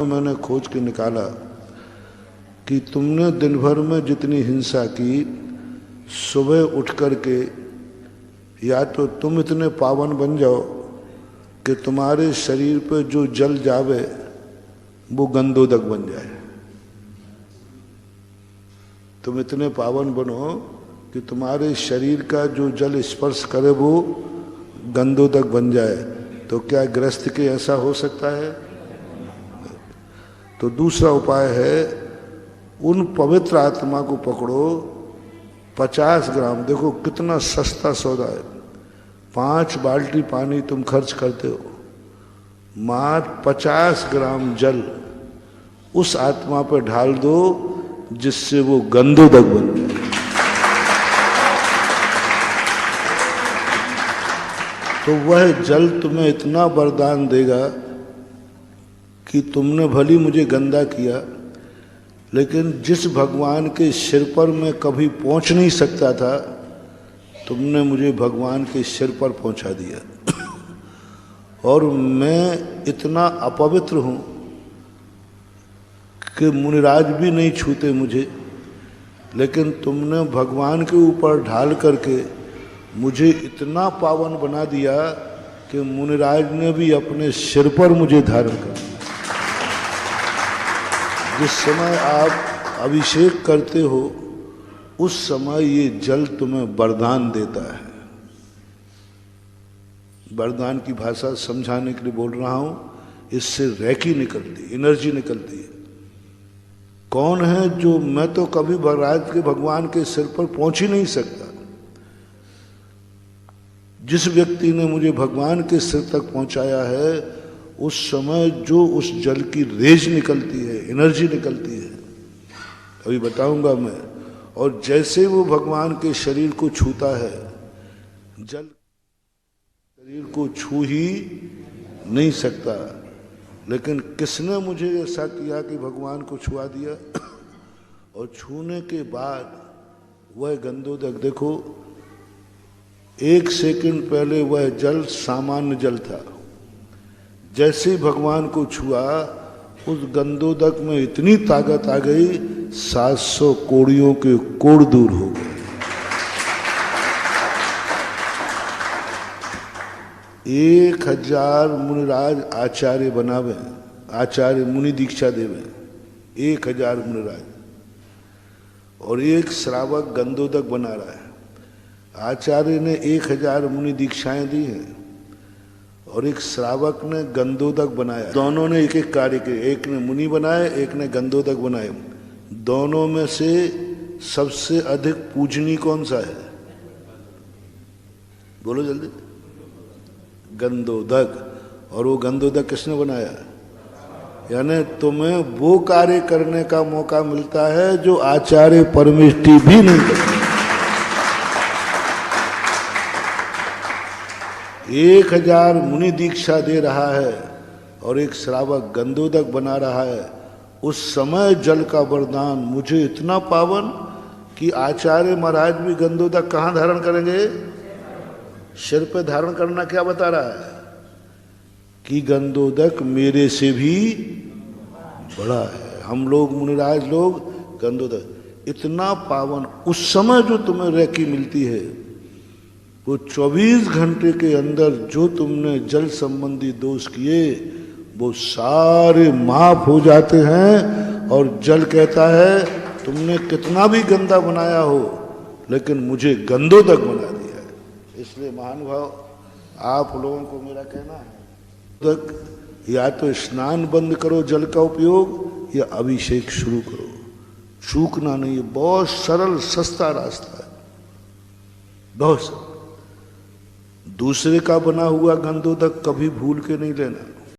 मैंने खोज के निकाला कि तुमने दिन भर में जितनी हिंसा की, सुबह उठ कर के या तो तुम इतने पावन बन जाओ कि तुम्हारे शरीर पे जो जल जावे वो गंधोदक बन जाए। तुम इतने पावन बनो कि तुम्हारे शरीर का जो जल स्पर्श करे वो गंधोदक बन जाए। तो क्या गृहस्थ के ऐसा हो सकता है? तो दूसरा उपाय है, उन पवित्र आत्मा को पकड़ो। 50 ग्राम, देखो कितना सस्ता सौदा है। 5 बाल्टी पानी तुम खर्च करते हो, मात्र 50 ग्राम जल उस आत्मा पर ढाल दो जिससे वो गंधोदक बन जाए। तो वह जल तुम्हें इतना वरदान देगा कि तुमने भली मुझे गंदा किया, लेकिन जिस भगवान के सिर पर मैं कभी पहुंच नहीं सकता था, तुमने मुझे भगवान के सिर पर पहुंचा दिया। और मैं इतना अपवित्र हूं कि मुनिराज भी नहीं छूते मुझे, लेकिन तुमने भगवान के ऊपर ढाल करके मुझे इतना पावन बना दिया कि मुनिराज ने भी अपने सिर पर मुझे धारण कर दिया। जिस समय आप अभिषेक करते हो उस समय ये जल तुम्हें वरदान देता है। वरदान की भाषा समझाने के लिए बोल रहा हूं। इससे रैकी निकलती, एनर्जी निकलती है। कौन है जो, मैं तो कभी महाराज के भगवान के सिर पर पहुंच ही नहीं सकता। जिस व्यक्ति ने मुझे भगवान के सिर तक पहुंचाया है, उस समय जो उस जल की रेज निकलती है, एनर्जी निकलती है, अभी बताऊंगा मैं। और जैसे वो भगवान के शरीर को छूता है, जल शरीर को छू ही नहीं सकता, लेकिन किसने मुझे ऐसा किया कि भगवान को छुआ दिया। और छूने के बाद वह गंधोदक, देखो 1 सेकंड पहले वह जल सामान्य जल था, जैसे ही भगवान को छुआ उस गंधोदक में इतनी ताकत आ गई, 700 कोड़ियों के कोड़ दूर हो गए। 1000 मुनिराज आचार्य बनावे, आचार्य मुनि दीक्षा देवे, 1000 मुनिराज, और एक श्रावक गंधोदक बना रहा है। आचार्य ने 1000 मुनि दीक्षाएं दी हैं और एक श्रावक ने गंधोदक बनाया। दोनों ने एक एक कार्य किए, एक ने मुनि बनाए, एक ने गंधोदक बनाए। दोनों में से सबसे अधिक पूजनीय कौन सा है? बोलो जल्दी। गंधोदक। और वो गंधोदक किसने बनाया? यानी तुम्हें वो कार्य करने का मौका मिलता है जो आचार्य परमेष्टि भी नहीं करते। 1000 मुनि दीक्षा दे रहा है और एक श्रावक गंधोदक बना रहा है। उस समय जल का वरदान मुझे इतना पावन कि आचार्य महाराज भी गंधोदक कहाँ धारण करेंगे? सिर पे धारण करना क्या बता रहा है? कि गंधोदक मेरे से भी बड़ा है। हम लोग मुनिराज लोग गंधोदक इतना पावन। उस समय जो तुम्हें रैकी मिलती है, वो 24 घंटे के अंदर जो तुमने जल संबंधी दोष किए वो सारे माफ हो जाते हैं। और जल कहता है तुमने कितना भी गंदा बनाया हो, लेकिन मुझे गंधोदक बना दिया है। इसलिए महानुभाव, आप लोगों को मेरा कहना है, या तो स्नान बंद करो जल का उपयोग, या अभिषेक शुरू करो। चूकना नहीं है। बहुत सरल सस्ता रास्ता है, बहुत सरल। दूसरे का बना हुआ गंधोदक कभी भूल के नहीं लेना।